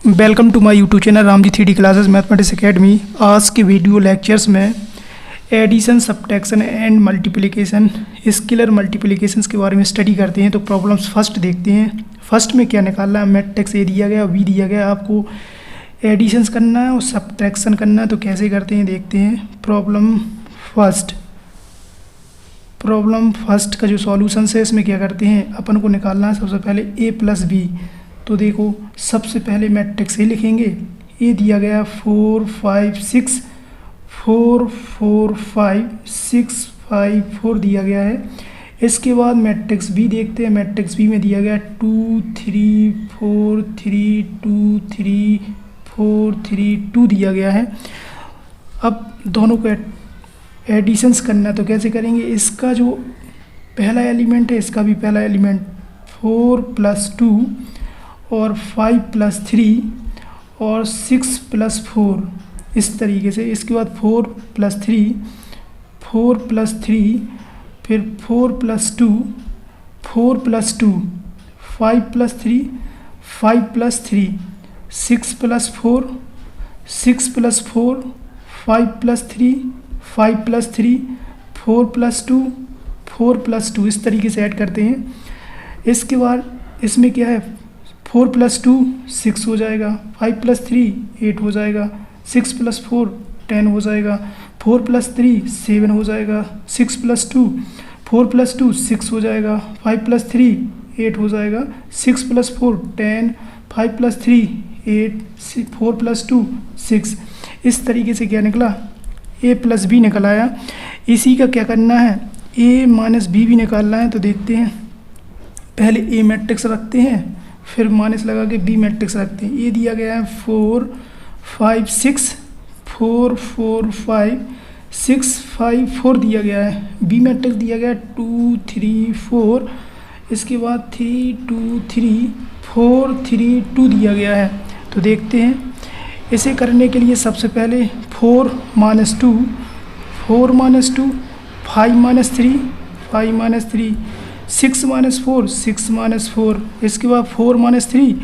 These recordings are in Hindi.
Welcome to my YouTube channel Ramji 3D classes mathematics academy. आज के वीडियो लेक्चर्स में addition, subtraction and multiplication, scalar multiplications के बारे में स्टडी करते हैं। तो प्रॉब्लम्स फर्स्ट देखते हैं। फर्स्ट में क्या निकालना है, मैट्रिक्स ए दिया गया, बी दिया गया, आपको एडिशंस करना है और सब्ट्रैक्शन करना है। तो कैसे करते हैं देखते हैं। प्रॉब्लम फर्स्ट का जो सॉल्यूशन है इसमें क्या करते हैं, अपन को निकालना है सबसे पहले ए प्लस बी। तो देखो सबसे पहले मैट्रिक्स ए लिखेंगे। ए दिया गया 4 5 6 4 4 5 6 5 4 दिया गया है। इसके बाद मैट्रिक्स बी देखते हैं। मैट्रिक्स बी में दिया गया 2 3 4 3 2 3 4 3 2 दिया गया है। अब दोनों को एडिशंस करना है। तो कैसे करेंगे, इसका जो पहला एलिमेंट है इसका भी पहला एलिमेंट 4 + 2 और 5 + 3 और 6 + 4 इस तरीके से। इसके बाद 4 + 3 फिर 4 + 2 4 + 2 5 + 3 5 + 3 6 + 4 6 + 4 5 + 3 5 + 3 4 + 2 4 + 2 इस तरीके से ऐड करते हैं। इसके बाद इसमें क्या है, 4 + 2 6 हो जाएगा, 5 + 3 8 हो जाएगा, 6 + 4 10 हो जाएगा, 4 + 3 7 हो जाएगा, 6 + 2 4 + 2 6 हो जाएगा, 5 + 3 8 हो जाएगा, 6 + 4 10 5 + 3 8 4 + 2 6। इस तरीके से क्या निकला, ए प्लस बी निकल आया। इसी का क्या करना है, ए माइनस बी भी निकालना है। तो देखते हैं, पहले ए मैट्रिक्स रखते हैं फिर माइनस लगा के बी मैट्रिक्स रखते हैं। ए दिया गया है 4 5 6 4 4 5 6 5 4 दिया गया है। बी मैट्रिक्स दिया गया है 2 3 4, इसके बाद 3 2 3 4 3 2 दिया गया है। तो देखते हैं, इसे करने के लिए सबसे पहले 4 - 2 4 - 2 5 - 3 5 - 3 6 - 4 6 - 4, इसके बाद 4 - 3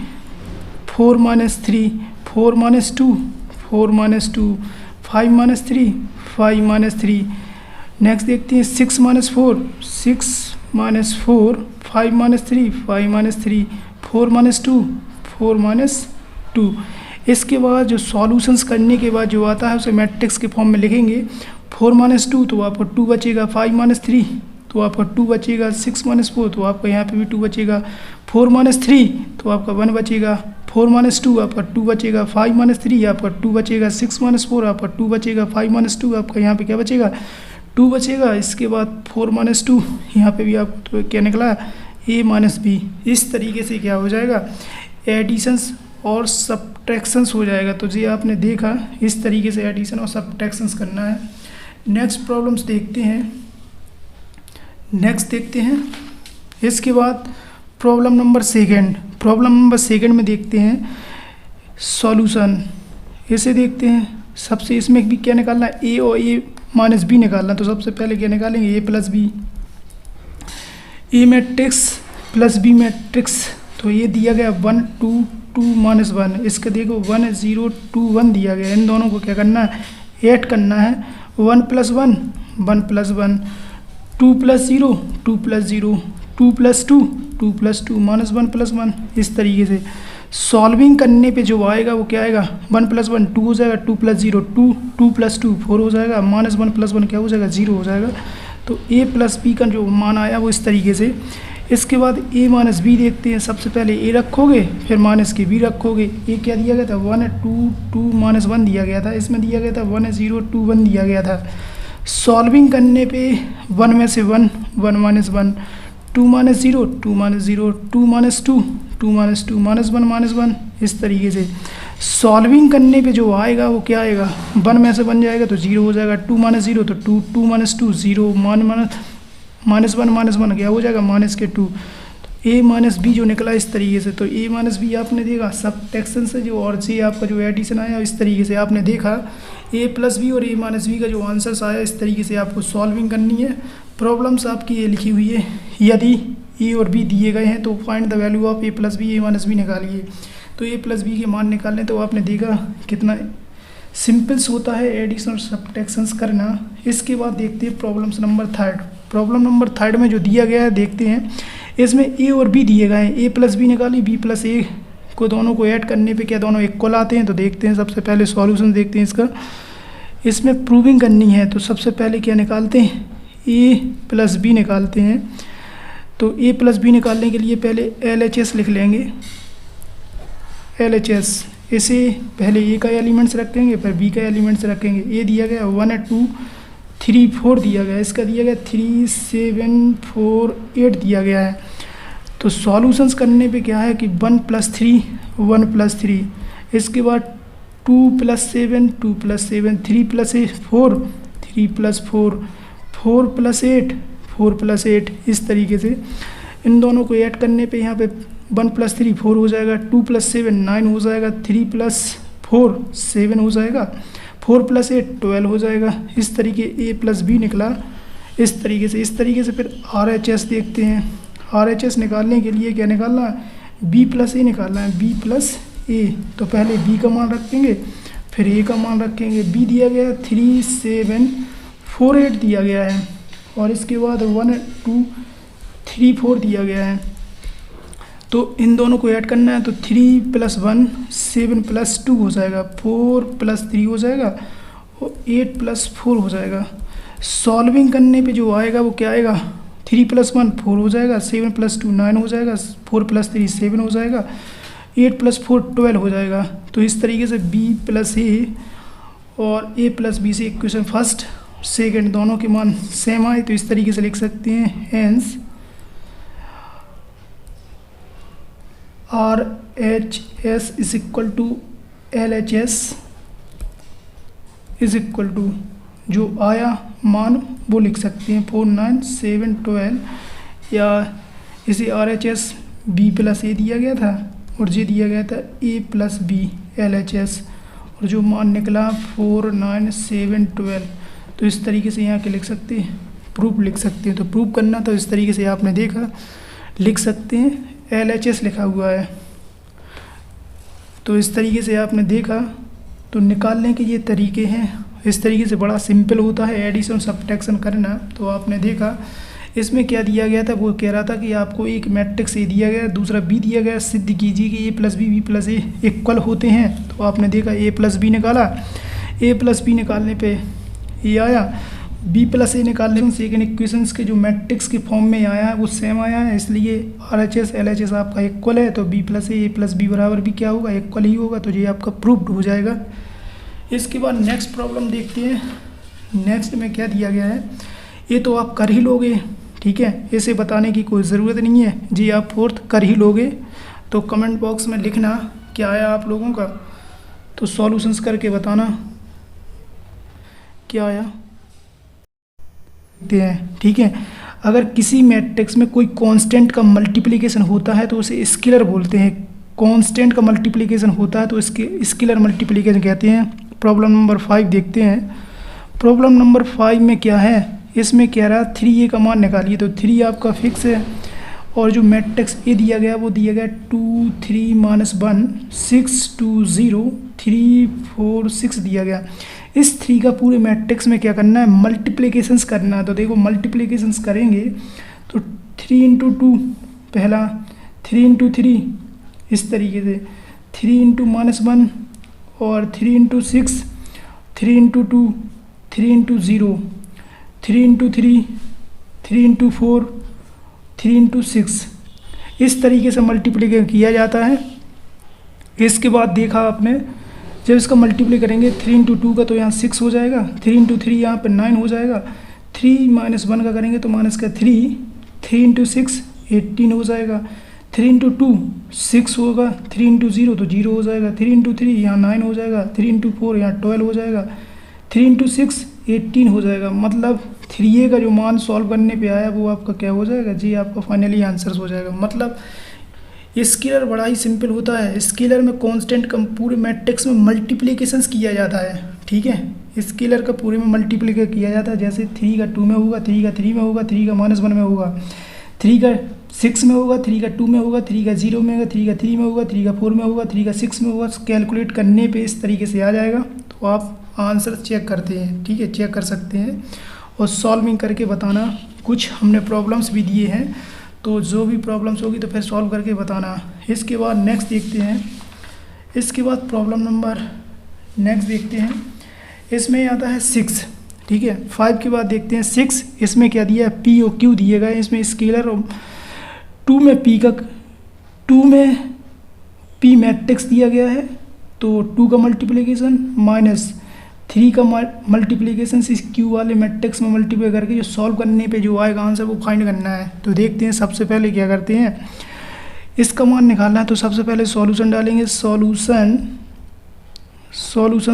4 - 3 4 - 2 4 - 2 5 - 3 5 - 3। नेक्स्ट देखते हैं 6 - 4 6 - 4 5 - 3 5 - 3 4 - 2 4 - 2। इसके बाद जो सॉल्यूशंस करने के बाद जो आता है उसे मैट्रिक्स के फॉर्म में लिखेंगे। 4 - 2 तो आपको 2 बचेगा, 5 - 3 तो आपका 2 बचेगा, 6 - 4 तो आपका यहाँ पे भी 2 बचेगा, 4 - 3 तो आपका 1 बचेगा, 4 - 2 आपका 2 बचेगा, 5 - 3 आपका 2 बचेगा, 6 - 4 आपका 2 बचेगा, 5 - 2 आपका यहाँ पे क्या बचेगा 2 बचेगा। इसके बाद 4 - 2 यहाँ पे भी आपको तो क्या निकला ए माइनस बी। इस तरीके से क्या हो जाएगा, एडिशंस और सब्ट्रैक्शंस हो जाएगा। तो जी आपने देखा, इस तरीके से एडिशन और सब्ट्रैक्शंस करना है। नेक्स्ट प्रॉब्लम्स देखते हैं। इसके बाद प्रॉब्लम नंबर सेकंड में देखते हैं सॉल्यूशन। इसे देखते हैं। सबसे इसमें भी क्या निकालना है, ए और ए माइनस बी निकालना। तो सबसे पहले क्या निकालेंगे, ए प्लस बी, ए मैट्रिक्स प्लस बी मैट्रिक्स। तो ये दिया गया 1 2 2 - 1, इसका देखो 1 0 2 1 दिया गया। इन दोनों को क्या करना है, ऐड करना है। 1 + 1 1 + 1 2 + 0 2 + 0 2 + 2 2 + 2 -1 + 1। इस तरीके से सॉल्विंग करने पे जो आएगा वो क्या आएगा, 1 + 1 2 हो जाएगा, 2 + 0 2 2 + 2 4 हो जाएगा, -1 + 1 क्या हो जाएगा 0 हो जाएगा। तो ए प्लस बी का जो मान आया वो इस तरीके से। इसके बाद ए माइनस बी देखते हैं। सबसे पहले ए रखोगे फिर माइनस के बी रखोगे। ए क्या दिया गया था, 1 2 2 - 1 दिया गया था। इसमें दिया गया था 1 0 2 1 दिया गया था। सॉल्विंग करने पे 1 में से 1 1 - 1 2 - 0 2 - 0 2 - 2 2 - 2 -1 -1। इस तरीके से सॉल्विंग करने पे जो आएगा वो क्या आएगा, 1 में से 1 जाएगा तो 0 हो जाएगा, 2 - 0 तो 2 2 - 2 0 -1 -1 क्या हो जाएगा -2। ए माइनस बी जो निकला इस तरीके से। तो ए माइनस बी आपने देखा सब्ट्रैक्शन से जो, और जी आपका जो एडिशन आया इस तरीके से आपने देखा। ए प्लस बी और ए माइनस बी का जो आंसर्स आया इस तरीके से आपको सॉल्विंग करनी है। प्रॉब्लम्स आपकी ये लिखी हुई है। यदि ए और बी दिए गए हैं तो find the value of a plus b a minus b निकालिए। तो तो ए प्लस बी के मान निकालने, तो आपने देखा कितना सिंपल्स होता है एडिशन और सब्ट्रैक्शंस करना। इसके बाद देखते हैं problems number third. Problem number third में जो दिया गया है देखते हैं, इसमें ए और बी दिए गए हैं, ए प्लस बी निकाली, बी प्लस ए को दोनों को ऐड करने पे क्या दोनों इक्वल आते हैं। तो देखते हैं, सबसे पहले सॉल्यूशन देखते हैं इसका। इसमें प्रूविंग करनी है तो सबसे पहले क्या निकालते हैं, ए प्लस बी निकालते हैं। तो ए प्लस बी निकालने के लिए पहले LHS लिख लेंगे, LHS। इसे पहले ए का एलिमेंट्स रखेंगे फिर बी का एलिमेंट्स रखेंगे। ए दिया गया 1 2 3 4 दिया गया, इसका दिया गया 3 7 4 8 दिया गया है। तो सॉल्यूशंस करने पे क्या है कि 1 + 3 1 + 3, इसके बाद 2 + 7 2 + 7, 3 + 8 4 3 + 4 4 + 8 4 + 8। इस तरीके से इन दोनों को ऐड करने पे यहाँ पे 1 + 3 4 हो जाएगा, 2 + 7 9 हो जाएगा, 3 + 4 7 हो जाएगा, 4 + 8 12 हो जाएगा। इस तरीके ए प्लस बी निकला इस तरीके से फिर RHS देखते हैं। RHS निकालने के लिए क्या निकालना है, बी प्लस ए निकालना है, बी प्लस ए। तो पहले बी का मान रखेंगे फिर ए का मान रखेंगे। बी दिया गया है 3 7 4 8 दिया गया है, और इसके बाद 1 2 3 4 दिया गया है। तो इन दोनों को ऐड करना है, तो 3 + 1 7 + 2 हो जाएगा, 4 + 3 हो जाएगा और 8 + 4 हो जाएगा। सॉल्विंग करने पे जो आएगा वो क्या आएगा, 3 + 1 4 हो जाएगा, 7 + 2 9 हो जाएगा, 4 + 3 7 हो जाएगा, 8 + 4 12 हो जाएगा। तो इस तरीके से बी प्लस ए और ए प्लस बी से इक्वेशन फर्स्ट सेकंड दोनों के मान सेम आए, तो इस तरीके से लिख सकते हैं। हेंस RHS = LHS = जो आया मान वो लिख सकते हैं 4 9 7 12, या इसे RHS B + A दिया गया था और ये दिया गया था A + B LHS, और जो मान निकला 4 9 7 12। तो इस तरीके से यहाँ के लिख सकते हैं, प्रूफ लिख सकते हैं। तो प्रूफ करना तो इस तरीके से आपने देखा लिख सकते हैं, LHS लिखा हुआ है। तो इस तरीके से आपने देखा, तो निकालने के ये तरीके हैं। इस तरीके से बड़ा सिंपल होता है एडिशन सब्ट्रैक्शन करना। तो आपने देखा इसमें क्या दिया गया था, वो कह रहा था कि आपको एक मैट्रिक्स ए दिया गया, दूसरा बी दिया गया, सिद्ध कीजिए कि ए प्लस बी बी प्लस ए इक्वल होते हैं। तो आपने देखा ए प्लस बी निकाला, ए प्लस बी निकालने पे ये आया, बी प्लस ए निकालने में सेकेंड इक्वेशंस के जो मैट्रिक्स के फॉर्म में आया है वो सेम आया है, इसलिए RHS LHS आपका इक्वल है। तो बी प्लस ए प्लस बी बराबर भी क्या होगा, इक्वल ही होगा। तो ये आपका प्रूव्ड हो जाएगा। इसके बाद नेक्स्ट प्रॉब्लम देखते हैं। नेक्स्ट में क्या दिया गया है, ये तो आप कर ही लोगे, ठीक है, इसे बताने की कोई ज़रूरत नहीं है जी, आप फोर्थ कर ही लोगे। तो कमेंट बॉक्स में लिखना क्या आया आप लोगों का, तो सॉल्यूशंस करके बताना क्या आया, ठीक है। अगर किसी मैट्रिक्स में कोई कांस्टेंट का मल्टीप्लिकेशन होता है तो उसे स्केलर बोलते हैं। कांस्टेंट का मल्टीप्लिकेशन होता है तो इसके स्केलर मल्टीप्लिकेशन कहते हैं। प्रॉब्लम नंबर 5 देखते हैं। प्रॉब्लम नंबर 5 में क्या है, इसमें कह रहा है 3a का मान निकालिए। तो 3 आपका फिक्स है, और जो मैट्रिक्स ए दिया गया वो दिया गया 2 3 -1 6 2 0 3 4 6 दिया गया। इस 3 का पूरे मैट्रिक्स में क्या करना है, मल्टीप्लिकेशंस करना है। तो देखो मल्टीप्लिकेशंस करेंगे तो 3 × 2 पहला, 3 × 3 इस तरीके से, 3 × -1 और 3 × 6, 3 × 2, 3 × 0, 3 × 3, 3 × 4, 3 × 6 इस तरीके से मल्टीप्लिकेशन किया जाता है। इसके बाद देखा आपने जब इसका मल्टीप्लाई करेंगे 3 × 2 का तो यहाँ 6 हो जाएगा, 3 × 3 यहाँ पर 9 हो जाएगा, 3 - 1 का करेंगे तो -3, 3 × 6 18 हो जाएगा, 3 × 2 6 होगा, 3 × 0 तो 0 हो जाएगा, 3 × 3 यहाँ 9 हो जाएगा, 3 × 4 यहाँ 12 हो जाएगा, 3 × 6 18 हो जाएगा। मतलब 3a का जो मान सॉल्व करने पे आया वो आपका क्या हो जाएगा जी, आपका फाइनली आंसर हो जाएगा। मतलब स्केलर बड़ा ही सिंपल होता है। स्केलर में कांस्टेंट का पूरे मैट्रिक्स में मल्टीप्लिकेशंस किया जाता है, ठीक है। स्केलर का पूरे में मल्टीप्लिकेशन किया जाता है। जैसे 3 का 2 में होगा, 3 का 3 में होगा, 3 का -1 में होगा, 3 का 6 में होगा, 3 का 2 में होगा, 3 का 0 में होगा, 3 का 3 में होगा, 3 का 4 में होगा, 3 का 6 में होगा। कैलकुलेट करने पे इस तरीके से आ जाएगा। तो आप आंसर चेक करते हैं, ठीक है, चेक कर सकते हैं और सॉल्विंग करके बताना। कुछ हमने प्रॉब्लम्स भी दिए हैं, तो जो भी प्रॉब्लम्स होगी तो फिर सॉल्व करके बताना। इसके बाद नेक्स्ट देखते हैं, इसके बाद प्रॉब्लम नंबर नेक्स्ट देखते हैं। इसमें आता है 6, ठीक है। 5 के बाद देखते हैं 6। इसमें क्या दिया है, पी और क्यू दिए गए। इसमें स्केलर और 2 में पी मैट्रिक्स दिया गया है, तो 2 का मल्टीप्लिकेशन माइनस 3 का मल्टीप्लिकेशन से क्यू वाले मैट्रिक्स में मल्टीप्लाई करके जो सॉल्व करने पे जो आएगा आंसर वो फाइंड करना है। तो देखते हैं सबसे पहले क्या करते हैं, इसका मान निकालना है। तो सबसे पहले सॉल्यूशन डालेंगे, सॉल्यूशन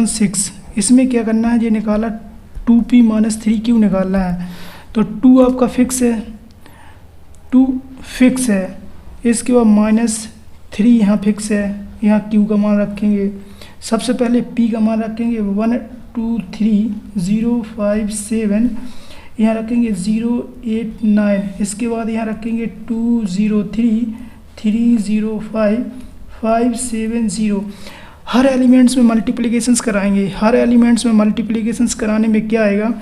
6। इसमें क्या करना है, ये निकाला 2p माइनस 3q निकालना है। तो 2 आपका फिक्स है, 2 फिक्स है। इसके बाद माइनस 3 यहाँ फिक्स है, यहाँ q का मान रखेंगे। सबसे पहले p का मान रखेंगे 1 2 3 0 5 7, यहाँ रखेंगे 0 8 9। इसके बाद यहाँ रखेंगे 2 0 3 3 0 5 5 7 0। हर एलिमेंट्स में मल्टीप्लिकेशंस कराएंगे। हर एलिमेंट्स में मल्टीप्लिकेशंस कराने में क्या आएगा,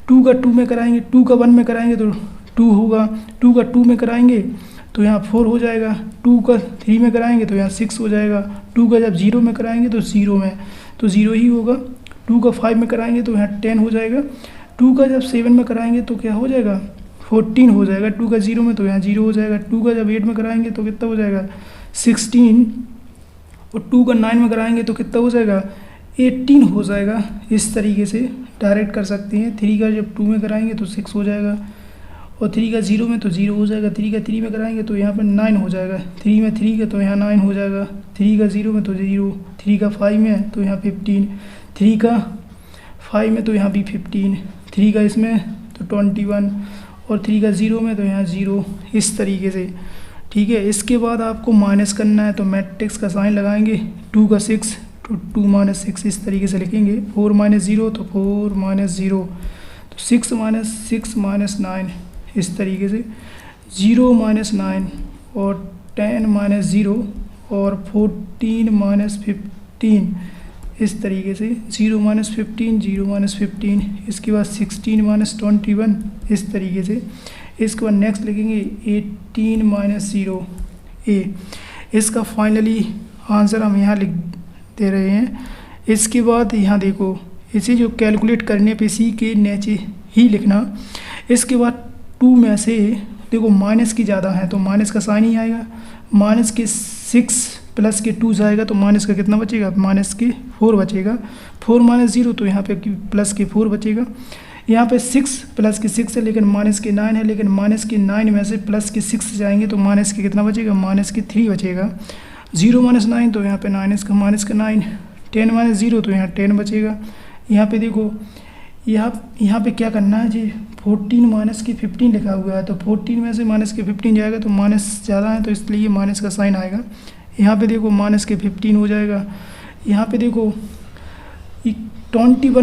2 का 2 में कराएंगे, 2 का 1 में कराएंगे तो 2 होगा, 2 का 2 में कराएंगे तो यहाँ 4 हो जाएगा, 2 का 3 में कराएंगे तो यहाँ 6 हो जाएगा, 2 का जब 0 में कराएंगे तो 0 में तो 0 ही होगा, 2 का 5 में कराएंगे तो यहाँ 10 हो जाएगा, 2 का जब 7 में कराएंगे तो क्या हो जाएगा, 14 हो जाएगा, 2 का 0 में तो यहाँ 0 हो जाएगा, 2 का जब 8 में कराएंगे तो कितना हो जाएगा 16, और 2 का 9 में कराएंगे तो कितना हो जाएगा 18 हो जाएगा। इस तरीके से डायरेक्ट कर सकते हैं। 3 का जब 2 में कराएंगे तो 6 हो जाएगा, और 3 का 0 में तो 0 हो जाएगा, 3 का 3 में कराएंगे तो यहाँ पर 9 हो जाएगा, 3 में 3 का तो यहाँ 9 हो जाएगा, 3 का 0 में तो 0, 3 का 5 में तो यहाँ 15, 3 का 5 में तो यहाँ भी 15, 3 का इसमें तो 21, और 3 का 0 में तो यहाँ 0। इस तरीके से, ठीक है। इसके बाद आपको माइनस करना है, तो मैट्रिक्स का साइन लगाएंगे, 2 का 6 तो 2 माइनस 6 इस तरीके से लिखेंगे, 4 माइनस 0 तो 4 माइनस 0, तो 6 माइनस 9 इस तरीके से, 0 माइनस 9 और 10 माइनस 0 और 14 माइनस 15 इस तरीके से, 0 माइनस 15 0 माइनस 15। इसके बाद 16 माइनस 21 इस तरीके से। इसके बाद नेक्स्ट लिखेंगे 18 माइनस 0 a। इसका फाइनली आंसर हम यहाँ लिख दे रहे हैं। इसके बाद यहाँ देखो, इसे जो कैलकुलेट करने पे सी के नीचे ही लिखना। इसके बाद 2 में से देखो माइनस की ज़्यादा है तो माइनस का साइन ही आएगा, माइनस के 6 प्लस के 2 जाएगा तो माइनस का कितना बचेगा, माइनस के 4 बचेगा, 4 माइनस 0 तो यहाँ पे प्लस के 4 बचेगा। यहाँ पे 6 प्लस के 6 है लेकिन माइनस के 9 है, लेकिन माइनस के 9 में से प्लस के 6 जाएंगे तो माइनस के कितना बचेगा, माइनस के 3 बचेगा। 0 माइनस 9 तो यहाँ पे माइनस का 9, 10 माइनस 0 तो यहाँ 10 बचेगा। यहाँ पे देखो यहाँ पे क्या करना है जी, 14 माइनस के 15 लिखा हुआ है, तो 14 में से माइनस के 15 जाएगा तो माइनस ज़्यादा है तो इसलिए माइनस का साइन आएगा। यहाँ पे देखो माइनस के 15 हो जाएगा। यहाँ पे देखो 21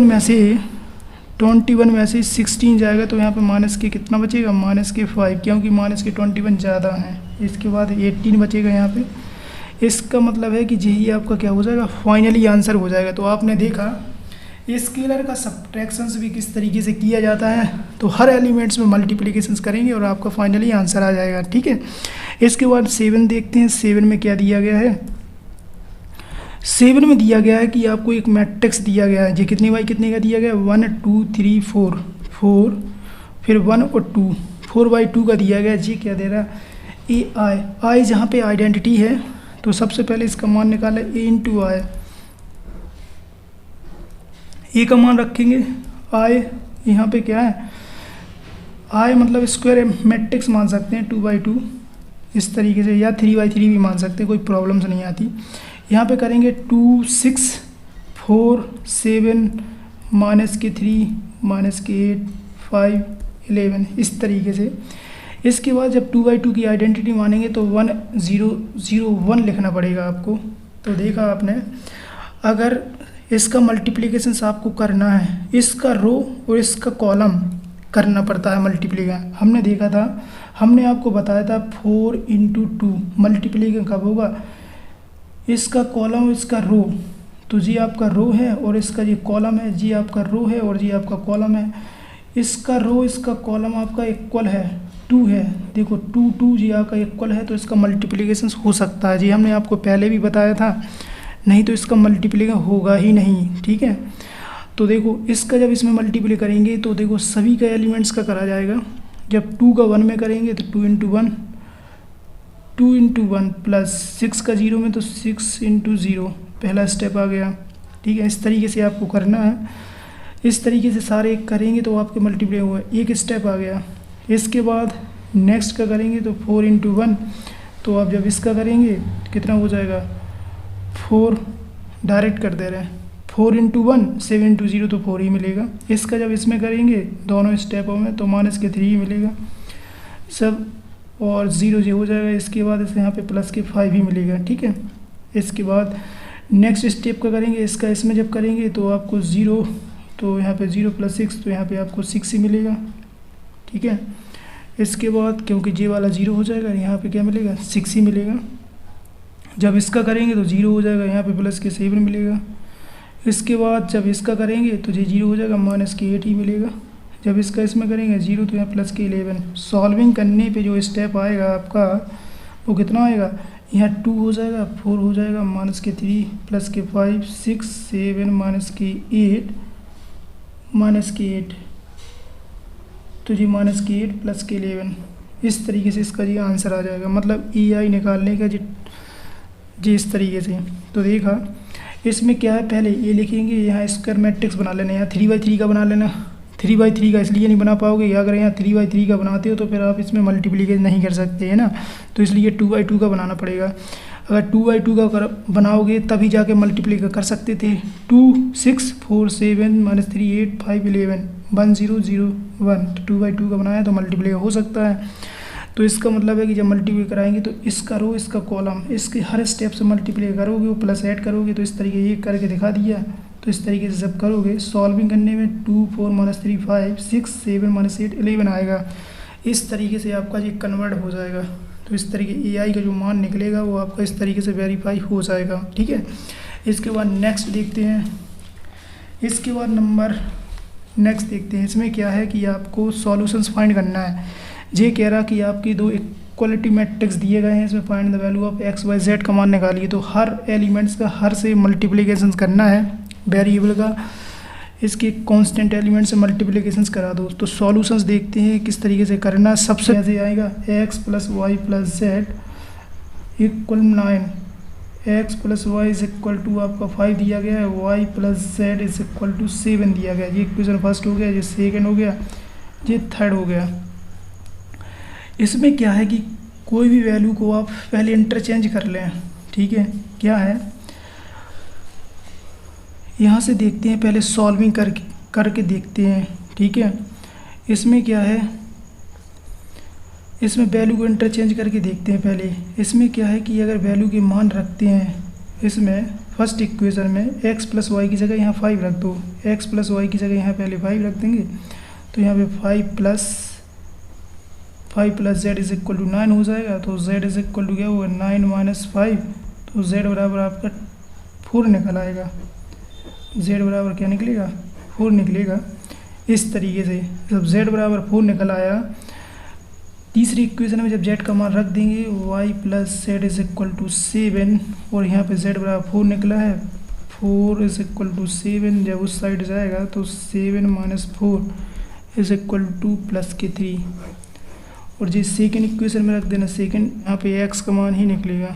में से 16 जाएगा तो यहाँ पे माइनस के कितना बचेगा, माइनस के 5, क्योंकि माइनस के 21 ज़्यादा है। इसके बाद 18 बचेगा यहाँ पे। इसका मतलब है कि यही आपका क्या हो जाएगा, फाइनली आंसर हो जाएगा। तो आपने देखा स्केलर का सब्ट्रैक्शंस भी किस तरीके से किया जाता है, तो हर एलिमेंट्स में मल्टीप्लिकेशंस करेंगे और आपका फाइनली आंसर आ जाएगा, ठीक है। इसके बाद 7 देखते हैं। 7 में क्या दिया गया है, 7 में दिया गया है कि आपको एक मैट्रिक्स दिया गया है, ये कितने बाई कितने का दिया गया है, 1 2 3 4 4, फिर 1 और 2, 4/2 का दिया गया है। जी क्या दे रहा है, आई जहाँ पे आइडेंटिटी है तो सबसे पहले इसका मान निकाला a इंटू आई। ए का मान रखेंगे, आई यहाँ पे क्या है, आई मतलब स्क्वायर मैट्रिक्स मान सकते हैं 2/2 इस तरीके से, या 3/3 भी मान सकते हैं, कोई प्रॉब्लम्स नहीं आती। यहाँ पे करेंगे 2 6 4 7 माइनस के 3 माइनस के 8 5 11 इस तरीके से। इसके बाद जब 2/2 की आइडेंटिटी मानेंगे तो 1 0 0 1 लिखना पड़ेगा आपको। तो देखा आपने, अगर इसका मल्टीप्लिकेशन आपको करना है, इसका रो और इसका कॉलम करना पड़ता है मल्टीप्लिकेशन। हमने देखा था हमने आपको बताया था 4 इंटू 2 मल्टीप्लिकेशन कब होगा, इसका कॉलम इसका रो, तो जी आपका रो है और इसका ये कॉलम है, जी आपका रो है और जी आपका कॉलम है। इसका रो इसका कॉलम आपका इक्वल है 2 है, देखो 2 2 जी आपका इक्वल है, तो इसका मल्टीप्लिकेशन हो सकता है जी, हमने आपको पहले भी बताया था, नहीं तो इसका मल्टीप्लिकेशन होगा ही नहीं। ठीक है, तो देखो इसका जब इसमें मल्टीप्लाई करेंगे तो देखो सभी का एलिमेंट्स का करा जाएगा। जब 2 का 1 में करेंगे तो 2 इंटू 1, 2 इंटू 1 प्लस 6 का 0 में तो 6 इंटू 0, पहला स्टेप आ गया। ठीक है, इस तरीके से आपको करना है, इस तरीके से सारे करेंगे तो आपके मल्टीप्लाई हुआ, एक स्टेप आ गया। इसके बाद नेक्स्ट का करेंगे तो 4 इंटू 1, तो आप जब इसका करेंगे कितना हो जाएगा 4, डायरेक्ट कर दे रहे हैं, 4 इंटू 1 7 इंटू 0 तो 4 ही मिलेगा। इसका जब इसमें करेंगे दोनों स्टेपों में तो -3 ही मिलेगा सब, और 0 जो हो जाएगा। इसके बाद इसे यहाँ पे +5 ही मिलेगा। ठीक है, इसके बाद नेक्स्ट स्टेप का करेंगे, इसका इसमें जब करेंगे तो आपको 0, तो यहाँ पे 0 + 6 तो यहाँ पे आपको 6 ही मिलेगा। ठीक है, इसके बाद क्योंकि जे वाला 0 हो जाएगा, यहाँ पे क्या मिलेगा 6 ही मिलेगा। जब इसका करेंगे तो 0 हो जाएगा, यहाँ पे +7 मिलेगा। इसके बाद जब इसका करेंगे तो जे 0 हो जाएगा, -8 ही मिलेगा। जब इसका इसमें करेंगे 0 तो यहाँ +11। सॉल्विंग करने पे जो स्टेप आएगा आपका वो कितना आएगा, यहाँ 2 हो जाएगा, 4 हो जाएगा, -3 +5 6 7 -8 तो जी -8 +11, इस तरीके से इसका जी आंसर आ जाएगा। मतलब EI निकालने का जी इस तरीके से। तो देखा इसमें क्या है, पहले ये लिखेंगे, यहाँ स्क्वायर मैट्रिक्स बना लेना, यहाँ 3/3 का बना लेना। 3/3 का इसलिए नहीं बना पाओगे, अगर यहाँ 3/3 का बनाते हो तो फिर आप इसमें मल्टीप्लिकेशन नहीं कर सकते है ना, तो इसलिए 2/2 का बनाना पड़ेगा। अगर 2/2 का बनाओगे तभी जाके मल्टीप्लाई कर सकते थे। 2 6 4 7 -3 8 5 11 1 0 0 1, तो 2/2 का बनाया तो मल्टीप्लाई हो सकता है। तो इसका मतलब है कि जब मल्टीप्लाई कराएंगे तो इसका रो इसका कॉलम, इसके हर स्टेप से मल्टीप्लाई करोगे, वो प्लस ऐड करोगे, तो इस तरीके ये करके दिखा दिया। तो इस तरीके से जब करोगे सॉल्विंग करने में 2 4 -3 5 6 7 -8 11 आएगा। इस तरीके से आपका ये कन्वर्ट हो जाएगा। तो इस तरीके AI का जो मान निकलेगा वो आपका इस तरीके से वेरीफाई हो जाएगा। ठीक है, इसके बाद नेक्स्ट देखते हैं। इसके बाद नेक्स्ट देखते हैं, इसमें क्या है कि आपको सॉल्यूशंस फाइंड करना है। ये कह रहा कि आपकी 2 इक्वलिटी मैट्रिक्स दिए गए हैं, इसमें find the value of x y z का मान निकालिए। तो हर एलिमेंट्स का हर से मल्टीप्लिकेशन करना है, वेरिएबल का इसके कांस्टेंट एलिमेंट से मल्टीप्लिकेशंस करा दो। तो सॉल्यूशंस देखते हैं किस तरीके से करना। सबसे ऐसे आएगा x + y + z = 9, x + y = आपका 5 दिया गया है, y + z = 7 दिया गया है। ये इक्वेशन फर्स्ट हो गया, ये सेकंड हो गया, ये थर्ड हो गया। इसमें क्या है कि कोई भी वैल्यू को आप पहले इंटरचेंज कर लें। ठीक है, क्या है यहाँ से देखते हैं, पहले सॉल्विंग करके देखते हैं। ठीक है, इसमें क्या है, इसमें वैल्यू को इंटरचेंज करके देखते हैं। पहले इसमें क्या है कि अगर वैल्यू के मान रखते हैं, इसमें फर्स्ट इक्वेशन में x + y की जगह यहाँ 5 रख दो, x + y की जगह यहाँ पहले 5 रख देंगे, तो यहाँ पे 5 + z = 9 हो जाएगा। तो z = क्या होगा 9 - 5, तो z बराबर आपका 4 निकल आएगा। z बराबर क्या निकलेगा 4 निकलेगा। इस तरीके से जब z बराबर 4 निकल आया, तीसरी इक्वेशन में जब z का मान रख देंगे y + z = 7, और यहाँ पे z बराबर 4 निकला है, 4 = 7 जब उस साइड जाएगा तो 7 - 4 = +3, और जी सेकेंड इक्वेशन में रख देना सेकेंड, यहाँ पे x का मान ही निकलेगा,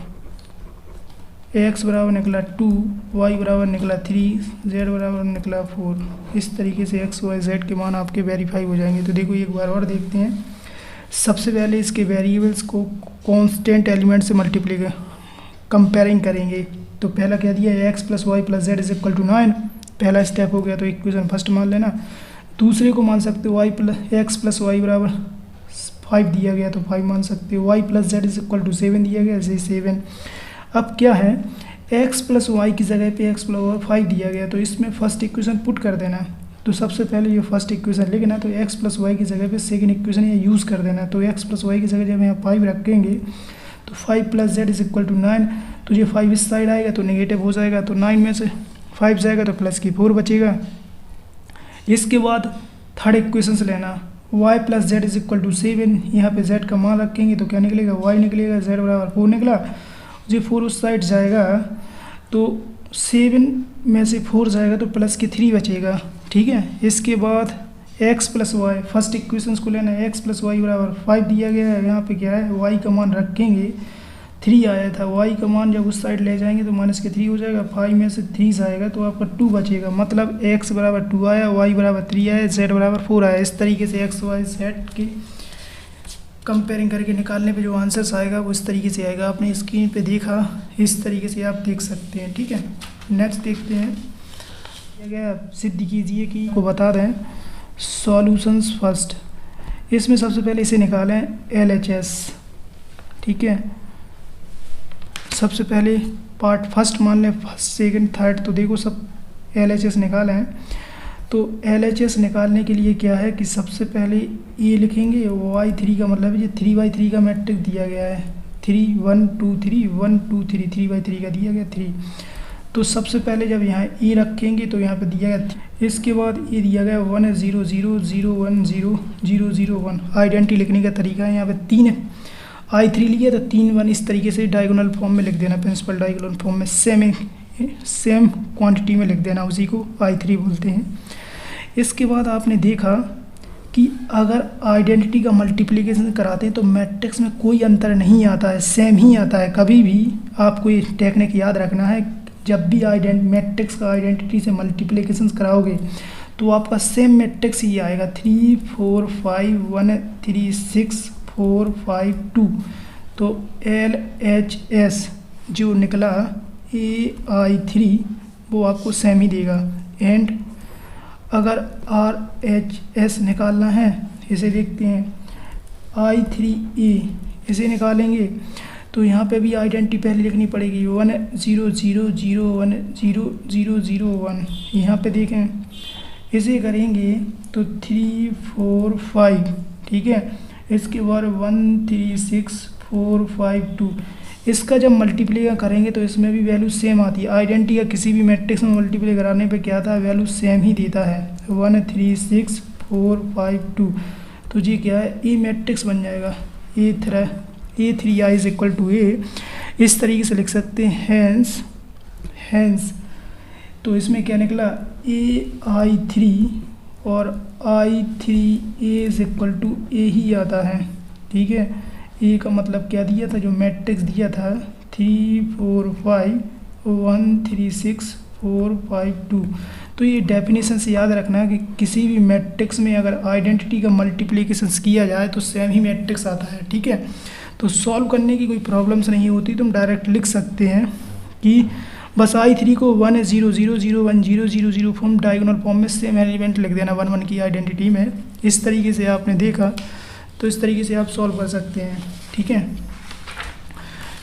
x बराबर निकला 2, y बराबर निकला 3, z बराबर निकला 4। इस तरीके से x y z के मान आपके वेरीफाई हो जाएंगे। तो देखो एक बार और देखते हैं। सबसे पहले इसके वेरिएबल्स को कांस्टेंट एलिमेंट से मल्टीप्लाई कंपेयरिंग करेंगे। तो पहला क्या दिया है x + y + z = 9, पहला स्टेप हो गया, तो इक्वेशन फर्स्ट मान लेना। दूसरे को मान सकते हो x + y बराबर 5 दिया गया तो 5 मान सकते हो, y + z = 7 दिया गया, जैसे 7। अब क्या है x + y की जगह पे x + 5 दिया गया, तो इसमें फर्स्ट इक्वेशन पुट कर देना। तो सबसे पहले ये फर्स्ट इक्वेशन लिखना, तो x प्लस वाई की जगह पे सेकंड इक्वेशन ये यूज़ कर देना। तो x प्लस वाई की जगह जब यहाँ 5 रखेंगे तो 5 plus z is equal to 9, तो ये 5 इस साइड आएगा तो नेगेटिव हो जाएगा, तो 9 में से 5 जाएगा तो प्लस की 4 बचेगा। इसके बाद थर्ड इक्वेशन से लेना, y plus z is equal to 7, यहाँ पे z का मान रखेंगे तो क्या निकलेगा, y निकलेगा, z बराबर 4 निकला, जो 4 उस साइड जाएगा तो 7 में से 4 जाएगा तो प्लस की 3 बचेगा, ठीक है। इसके बाद x plus y, first equation को लेना है, x प्लस वाई बराबर 5 दिया गया है, यहाँ पे क्या है y का मान रखेंगे, 3 आया था, y का मान जब उस साइड ले जाएंगे तो माइनस के 3 हो जाएगा, 5 में से 3 जाएगा तो आपका 2 बचेगा, मतलब x बराबर 2 आया, y बराबर 3 आया, z बराबर 4 आया। इस तरीके से x y z के कंपेयरिंग करके निकालने पे जो आंसर्स आएगा वो इस तरीके से आएगा। आपने स्क्रीन पे देखा, इस तरीके से आप देख सकते हैं, ठीक है। नेक्स्ट देखते हैं, क्या सिद्ध कीजिए कि को बता दें सॉल्यूशंस फर्स्ट। इसमें सबसे पहले इसे निकालें LHS, ठीक है। सबसे पहले पार्ट फर्स्ट मान लें, फर्स्ट सेकंड थर्ड, तो देखो सब LHS निकाले हैं। तो LHS निकालने के लिए क्या है कि सबसे पहले ये लिखेंगे, y3 का मतलब है ये 3/3 का मैट्रिक्स दिया गया है, 3 1 2 3 1 2 3 3/3 का दिया गया 3। तो सबसे पहले जब यहाँ e रखेंगे तो यहाँ पे दिया गया, इसके बाद ये दिया गया 1 0 0 0 1 0 0 0 1। आइडेंटिटी लिखने का तरीका है, यहाँ पे 3 I3 लिया तो 3 1 इस तरीके से डायगोनल फॉर्म में लिख देना, प्रिंसिपल डायगोनल फॉर्म में सेम क्वांटिटी में लिख देना, उसी को I3 बोलते हैं। इसके बाद आपने देखा कि अगर आइडेंटिटी का मल्टीप्लिकेशन कराते हैं तो मैट्रिक्स में कोई अंतर नहीं आता है, सेम ही आता है। कभी भी आपको ये टेक्निक याद रखना है, जब भी मैट्रिक्स का आइडेंटिटी से मल्टीप्लिकेशन कराओगे तो आपका सेम मैट्रिक्स ही आएगा, 3 4 5 1 3 6 4 5 2। तो LHS जो निकला AI3 वो आपको सेम ही देगा। एंड अगर RHS निकालना है, इसे देखते हैं, I3A इसे निकालेंगे तो यहाँ पे भी आइडेंटिटी पहले लिखनी पड़ेगी, 1 0 0 0 1 0 0 0 1। यहाँ पे देखें, इसे करेंगे तो 3 4 5, ठीक है। इसके बाद 1 3 6 4 5 2। इसका जब मल्टीप्लाई करेंगे तो इसमें भी वैल्यू सेम आती है। आइडेंटिटी का किसी भी मैट्रिक्स में मल्टीप्लाई कराने पे क्या था, वैल्यू सेम ही देता है, 1 3 6 4 5 2। तो ये क्या है, ए मैट्रिक्स बन जाएगा, A3I is equal to A। इस तरीके से लिख सकते हैं, हैंस। तो इसमें क्या निकला, AI3 और I3A is equal to A ही आता है, ठीक है। ए का मतलब क्या दिया था, जो मैट्रिक्स दिया था 3 4 5 1 3 6 4 5 2। तो ये डेफिनेशन से याद रखना है कि किसी भी मैट्रिक्स में अगर आइडेंटिटी का मल्टीप्लिकेशन किया जाए तो सेम ही मैट्रिक्स आता है, ठीक है। तो सॉल्व करने की कोई प्रॉब्लम्स नहीं होती, तुम डायरेक्ट लिख सकते हैं कि बस I3 को 1 0 0 0 1 0 0 0 फॉर्म डायगोनल फॉर्म में सेम एलिमेंट लिख देना 1 1 की आइडेंटिटी में। इस तरीके से आपने देखा, तो इस तरीके से आप सॉल्व कर सकते हैं, ठीक है।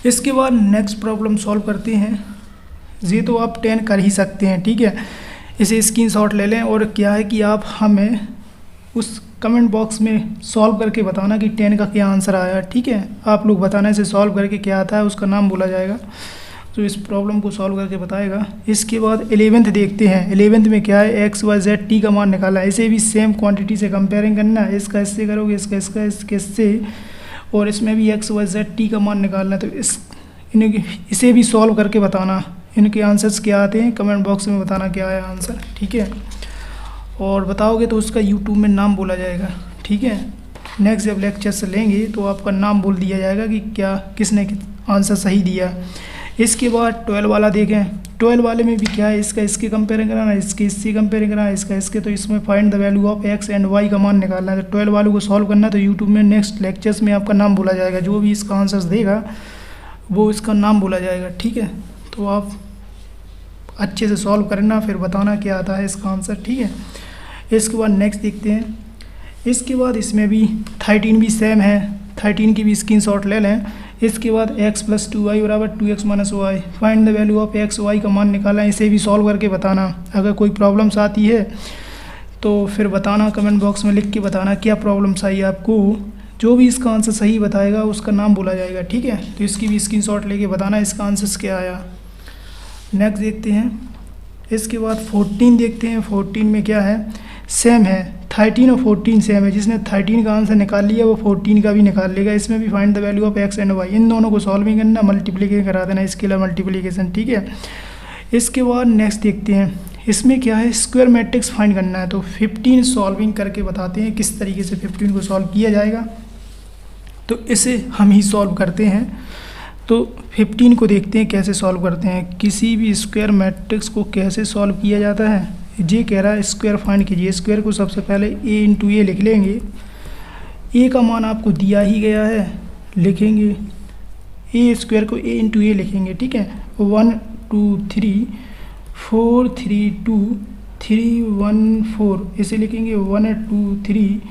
इसके बाद नेक्स्ट प्रॉब्लम सॉल्व करते हैं। ये तो आप 10 कर ही सकते हैं, ठीक है। इसे स्क्रीनशॉट ले लें और क्या है कि आप हमें उस कमेंट बॉक्स में सॉल्व करके बताना कि 10 का क्या आंसर आया, ठीक है। आप लोग बताना इसे सॉल्व करके क्या आता है, उसका नाम बोला जाएगा तो इस प्रॉब्लम को सॉल्व करके बताएगा। इसके बाद 11th देखते हैं। 11th में क्या है, x y z t का मान निकालना है। इसे भी सेम क्वांटिटी से कंपेयरिंग करना है, इसका इससे करोगे, इसका इससे, और इसमें भी x y z t का मान निकालना है। तो इसे भी सॉल्व करके बताना, इनके आंसर्स क्या आते हैं कमेंट बॉक्स में बताना क्या है आंसर, ठीक है। और बताओगे तो उसका यूट्यूब में नाम बोला जाएगा, ठीक है। नेक्स्ट जब लेक्चर्स लेंगे तो आपका नाम बोल दिया जाएगा कि क्या किसने आंसर सही दिया। इसके बाद 12 वाला देखें। 12 वाले में भी क्या है, इसका इसके कंपेयरिंग कराना है, इसके इससे कंपेयरिंग कराना है, इसका इसके। तो इसमें find the value of x and y का मान निकालना है। तो 12 वालों को सॉल्व करना है, तो यूट्यूब में नेक्स्ट लेक्चर्स में आपका नाम बोला जाएगा, जो भी इसका आंसर्स देगा वो इसका नाम बोला जाएगा, ठीक है। तो आप अच्छे से सॉल्व करना, फिर बताना क्या आता है इसका आंसर, ठीक है। इसके बाद नेक्स्ट देखते हैं। इसके बाद इसमें भी 13 भी सेम है, 13 की भी स्क्रीनशॉट ले लें। इसके बाद x प्लस 2y बराबर 2x minus y, find the value of x y का मान निकालना है। इसे भी सॉल्व करके बताना। अगर कोई प्रॉब्लम्स आती है तो फिर बताना, कमेंट बॉक्स में लिख के बताना क्या प्रॉब्लम्स आई आपको। जो भी इसका आंसर सही बताएगा उसका नाम बोला जाएगा, ठीक है। तो इसकी भी स्क्रीनशॉट लेके बताना इसका आंसर क्या आया। नेक्स्ट देखते हैं, इसके बाद 14 देखते हैं। 14 में क्या है, सेम है, 13 और 14 सेम है। जिसने 13 का आंसर निकाल लिया वो 14 का भी निकाल लेगा। इसमें भी find the value of X and Y, इन दोनों को सॉल्विंग करना, मल्टीप्लिकेशन करा देना, स्केलर मल्टीप्लिकेशन, ठीक है। इसके बाद नेक्स्ट देखते हैं, इसमें क्या है, स्क्वायर मैट्रिक्स फाइंड करना है। तो 15 सॉल्विंग करके बताते हैं किस तरीके से 15 को सॉल्व किया जाएगा। तो इसे हम ही सॉल्व करते हैं। तो 15 को देखते हैं कैसे सॉल्व करते हैं। किसी भी स्क्वायर मैट्रिक्स को कैसे सॉल्व किया जाता है, ये कह रहा है स्क्वायर फाइंड कीजिए। स्क्वायर को सबसे पहले a इंटू ए लिख लेंगे। a का मान आपको दिया ही गया है, लिखेंगे a स्क्वायर को a इंटू ए लिखेंगे, ठीक है। 1 2 3 4 3 2 3 1 4, इसे लिखेंगे 1 2 3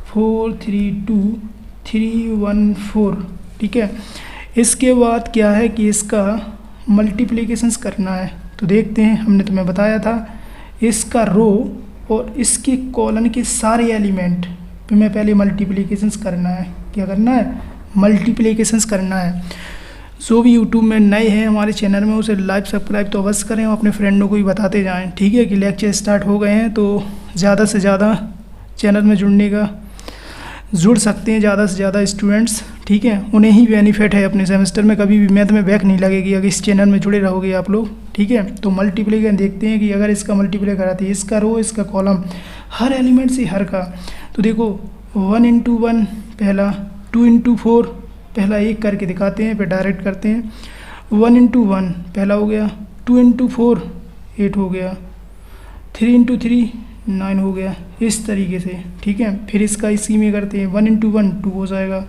4 3 2 3 1 4, ठीक है। इसके बाद क्या है कि इसका मल्टीप्लिकेशंस करना है। तो देखते हैं, हमने तुम्हें बताया था इसका रो और इसके कॉलन के सारे एलिमेंट पे मैं पहले मल्टीप्लिकेशंस करना है। क्या करना है, मल्टीप्लिकेशंस करना है। जो भी यूट्यूब में नए हैं हमारे चैनल में उसे लाइक सब्सक्राइब तो अवश्य करें और अपने फ्रेंडों को भी बताते जाएं, ठीक है। कि लेक्चर स्टार्ट हो गए हैं, तो ज़्यादा से ज़्यादा चैनल में जुड़ सकते हैं ज़्यादा से ज़्यादा स्टूडेंट्स, ठीक है। उन्हें ही बेनिफिट है अपने सेमेस्टर में, कभी भी मैथ में बैक नहीं लगेगी अगर इस चैनल में जुड़े रहोगे आप लोग, ठीक है। तो मल्टीप्लिकेशन देखते हैं कि अगर इसका मल्टीप्लाई कराते हैं, इसका रो इसका कॉलम, हर एलिमेंट से हर का। तो देखो 1 इंटू 1 पहला, 2 इंटू 4 पहला एक करके दिखाते हैं, फिर डायरेक्ट करते हैं। 1 इंटू 1 पहला हो गया, 2 इंटू 4 8 हो गया, 3 इंटू 3 9 हो गया, इस तरीके से, ठीक है। फिर इसका इसी में करते हैं, 1 इंटू 1 2 हो जाएगा,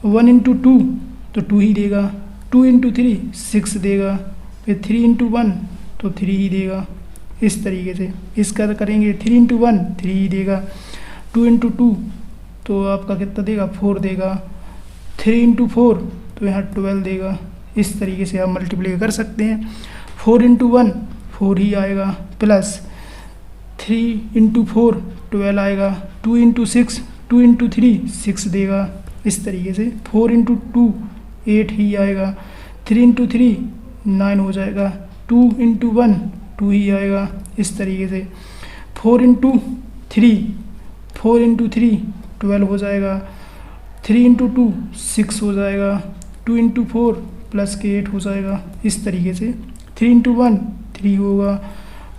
1 इंटू 2 तो 2 ही देगा, 2 इंटू 3 6 देगा, फिर 3 इंटू 1 तो 3 ही देगा, इस तरीके से। इसका करेंगे 3 इंटू 1 3 ही देगा, 2 इंटू 2 तो आपका कितना देगा 4 देगा, 3 इंटू 4 तो यहाँ 12 देगा। इस तरीके से आप मल्टीप्लाई कर सकते हैं। 4 इंटू 1 4 ही आएगा, प्लस 3 इंटू 4 12 आएगा, 2 इंटू 6 2 इंटू 3 6 देगा, इस तरीके से। 4 इंटू 2 8 ही आएगा, 3 इंटू 3 9 हो जाएगा, 2 इंटू 1 2 ही आएगा, इस तरीके से। 4 इंटू 3 12 हो जाएगा, 3 इंटू 2 6 हो जाएगा, 2 इंटू 4 प्लस के 8 हो जाएगा, इस तरीके से। 3 इंटू 1 3 होगा,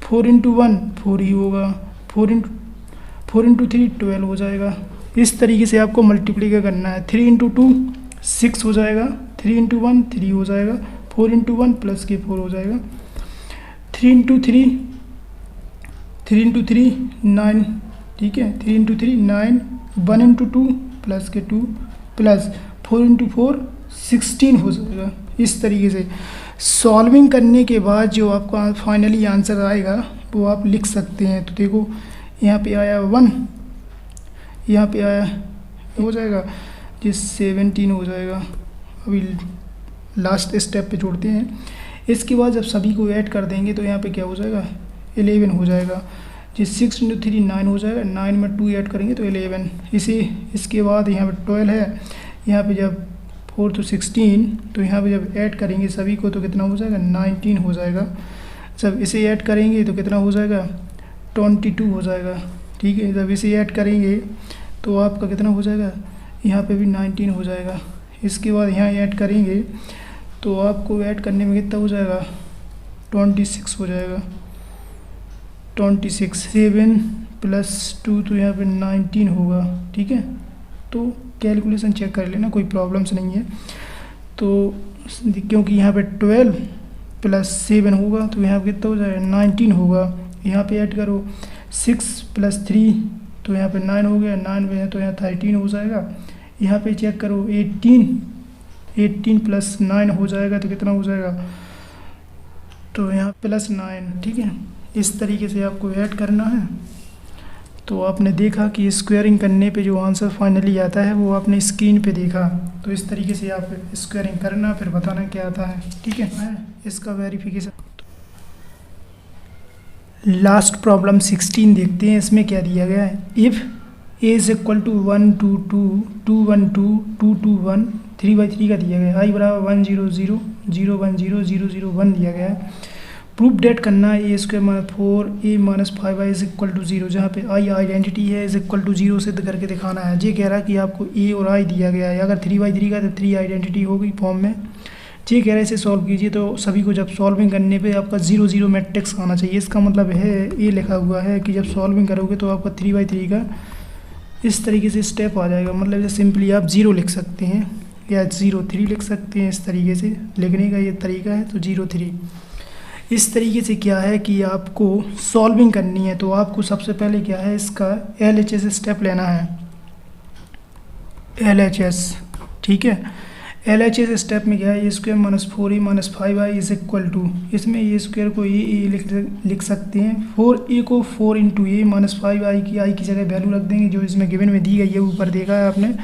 4 इंटू 1 4 ही होगा, 4 इंटू 3 12 हो जाएगा। इस तरीके से आपको मल्टीप्लाई करना है। 3 इंटू 2 6 हो जाएगा, 3 इंटू 1 3 हो जाएगा, 4 इंटू 1 प्लस के 4 हो जाएगा, 3 इंटू 3 9, ठीक है। 3 इंटू 3 9, 1 इंटू 2 प्लस के 2 प्लस 4 इंटू 4 16 हो जाएगा। इस तरीके से सॉल्विंग करने के बाद जो आपका फाइनली आंसर आएगा वो आप लिख सकते हैं। तो देखो यहाँ पे आया 1, यहाँ पे आया हो जाएगा जी 17 हो जाएगा। अभी लास्ट स्टेप पे छोड़ते हैं। इसके बाद जब सभी को ऐड कर देंगे तो यहाँ पे क्या हो जाएगा 11 हो जाएगा जी। 6 इंटू 3 9 हो जाएगा, 9 में 2 ऐड करेंगे तो 11। इसके बाद यहाँ पे 12 है, यहाँ पे जब 4 तो 16, तो यहाँ पे जब ऐड करेंगे सभी को तो कितना हो जाएगा 19 हो जाएगा। जब इसे ऐड करेंगे तो कितना हो जाएगा 22 हो जाएगा, ठीक है। जब इसे ऐड करेंगे तो आपका कितना हो जाएगा, यहाँ पे भी 19 हो जाएगा। इसके बाद यहाँ ऐड करेंगे तो आपको ऐड करने में कितना हो जाएगा 26 हो जाएगा, 26। 7 प्लस 2 तो यहाँ पे 19 होगा, ठीक है। तो कैलकुलेशन चेक कर लेना, कोई प्रॉब्लम्स नहीं है। तो क्योंकि यहाँ पे 12 प्लस 7 होगा तो यहाँ पे कितना हो जाएगा 19 होगा। यहाँ पे ऐड करो 6 प्लस 3 तो यहाँ पे 9 हो गया, 9 में है तो यहाँ 13 हो जाएगा। यहाँ पे चेक करो 18 प्लस 9 हो जाएगा तो कितना हो जाएगा, तो यहाँ प्लस 9, ठीक है। इस तरीके से आपको ऐड करना है। तो आपने देखा कि स्क्वायरिंग करने पे जो आंसर फाइनली आता है वो आपने स्क्रीन पे देखा। तो इस तरीके से आप स्क्वायरिंग करना, फिर बताना क्या आता है, ठीक है। इसका वेरिफिकेशन लास्ट प्रॉब्लम 16 देखते हैं। इसमें क्या दिया गया है, if a is equal to 1 2 2 2 1 2 2 2 1 3/3 का दिया गया है। आई बराबर 1 0 0 0 1 0 0 0 1 दिया गया है। प्रूफ डेट करना है A square minus 4 a minus 5y is equal to 0, जहाँ पे आई आइडेंटिटी है इज इक्वल टू 0 सिद्ध करके दिखाना है। ये कह रहा है कि आपको ए और आई दिया गया है, अगर 3/3 का तो 3 आइडेंटिटी होगी फॉर्म में। ये कह रहा है इसे सॉल्व कीजिए, तो सभी को जब सॉल्विंग करने पे आपका 0 0 मैट्रिक्स आना चाहिए। इसका मतलब है ये लिखा हुआ है कि जब सॉल्विंग करोगे तो आपका 3/3 का इस तरीके से स्टेप आ जाएगा। मतलब जैसे सिंपली आप 0 लिख सकते हैं या 0 3 लिख सकते हैं। इस तरीके से लिखने का ये तरीका है, तो 0 3 इस तरीके से क्या है कि आपको सॉल्विंग करनी है। तो आपको सबसे पहले क्या है, इसका LHS स्टेप लेना है, LHS, ठीक है। LHS स्टेप में क्या है, A square minus 4a minus 5y is equal to, इसमें ए स्क्वायर को ए लिख सकते हैं, 4a को 4 इंटू ए माइनस 5y की आई की जगह वैल्यू रख देंगे जो इसमें गिवन में दी गई है, ऊपर देखा है आपने,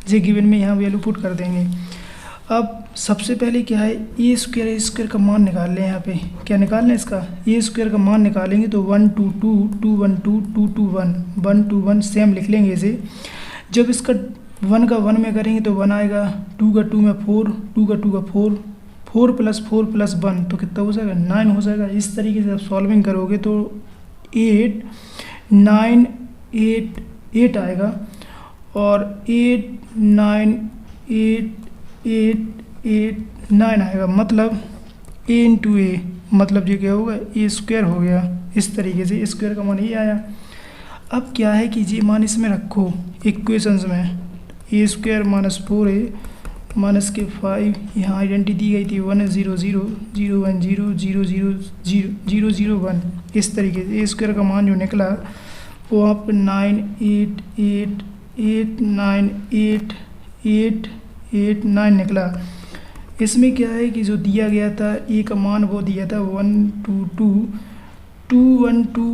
जे गिवन में यहाँ वैल्यू पुट कर देंगे। अब सबसे पहले क्या है, ए स्क्वायर का मान निकाल लें। यहाँ पे क्या निकालना है, इसका ए स्क्वायर का मान निकालेंगे तो 1 2 2 2 1 2 2 2 1 1 2 1 सेम लिख लेंगे इसे। जब इसका 1 का 1 में करेंगे तो 1 आएगा, 2 का 2 में 4, 2 का 2 का 4, 4 प्लस 4 प्लस 1 तो कितना हो जाएगा, 9 हो जाएगा। इस तरीके से आप सॉल्विंग करोगे तो 8 9 8 8 आएगा, और 8 9 8 8 8 9 आएगा। मतलब a इंटू ए, मतलब ये क्या होगा, ए स्क्वायर हो गया। इस तरीके से स्क्वायर का मान ये आया। अब क्या है कि ये मान इसमें रखो इक्वेशंस में, ए स्क्वायर माइनस 4a माइनस के 5, यहाँ आइडेंटिटी दी गई थी 1 0 0 0 1 0 0 0 0 0 0 1। इस तरीके से ए स्क्वायर का मान जो निकला वो आप 9 8 8 8 9 8 8 8 9 निकला। इसमें क्या है कि जो दिया गया था ए का मान वो दिया था 1 2 2 2 1 2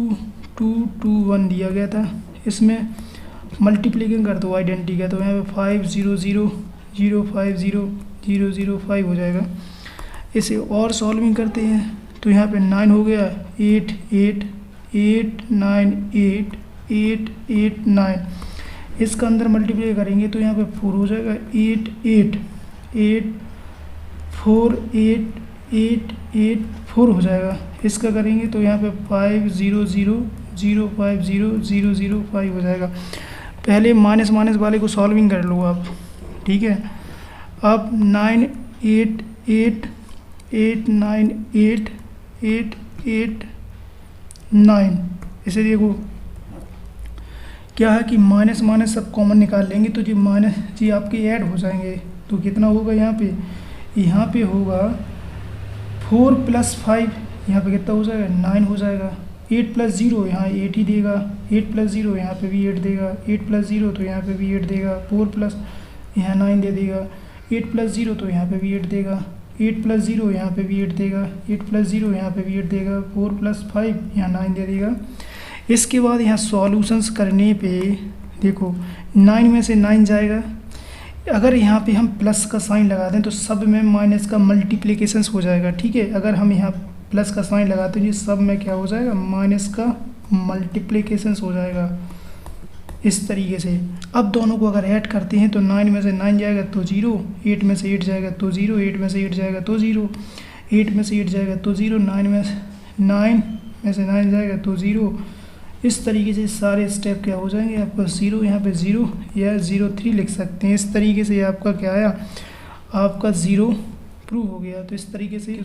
2 2 1 दिया गया था। इसमें मल्टीप्लिकेशन कर दो आइडेंटिटी का, तो यहाँ पे 5 0 0 0 5 0 0 0 5 हो जाएगा। इसे और सॉल्विंग करते हैं तो यहाँ पे 9 हो गया, 8 8 8 9 8 8 8 9। इसका अंदर मल्टीप्लाई करेंगे तो यहाँ पे 4 हो जाएगा, 8 8 8 4 8 8 8 4 हो जाएगा। इसका करेंगे तो यहाँ पे 5 0 0 0 5 0 0 0 5 हो जाएगा। पहले माइनस माइनस वाले को सॉल्विंग कर लो आप, ठीक है। अब 9 8 8 8 9 8 8 8 9, इसे देखो क्या है कि माइनस माइनस सब कॉमन निकाल लेंगे तो जी माइनस जी आपके ऐड हो जाएंगे। तो कितना होगा यहाँ पे होगा 4 प्लस 5, यहाँ पे कितना हो जाएगा, 9 हो जाएगा। 8 प्लस 0 यहाँ 8 ही देगा, 8 प्लस 0 यहाँ पे भी 8 देगा, 8 प्लस 0 तो यहाँ पे भी 8 देगा, 4 प्लस यहाँ 9 दे देगा, 8 प्लस 0 तो यहाँ पे भी 8 देगा, 8 प्लस 0 यहाँ पे भी 8 देगा, 8 प्लस 0 यहाँ पे भी 8 देगा, 4 प्लस 5 यहाँ 9 दे देगा। इसके बाद यहाँ सॉल्यूशंस करने पे देखो 9 में से 9 जाएगा। अगर यहाँ पे हम प्लस का साइन लगा दें तो सब में माइनस का मल्टीप्लिकेशंस हो जाएगा, ठीक है। अगर हम यहाँ प्लस का साइन लगाते हैं सब में क्या हो जाएगा, माइनस का मल्टीप्लिकेशंस हो जाएगा इस तरीके से। अब दोनों को अगर ऐड करते हैं तो 9 में से 9 जाएगा तो 0, 8 में से 8 जाएगा तो 0, 8 में से 8 जाएगा तो 0, 8 में से 8 जाएगा तो 0, 9 में से 9 जाएगा तो 0। इस तरीके से सारे स्टेप क्या हो जाएंगे आपका 0, यहाँ पे 0 या 0 3 लिख सकते हैं। इस तरीके से आपका क्या आया, आपका 0 प्रूव हो गया। तो इस तरीके से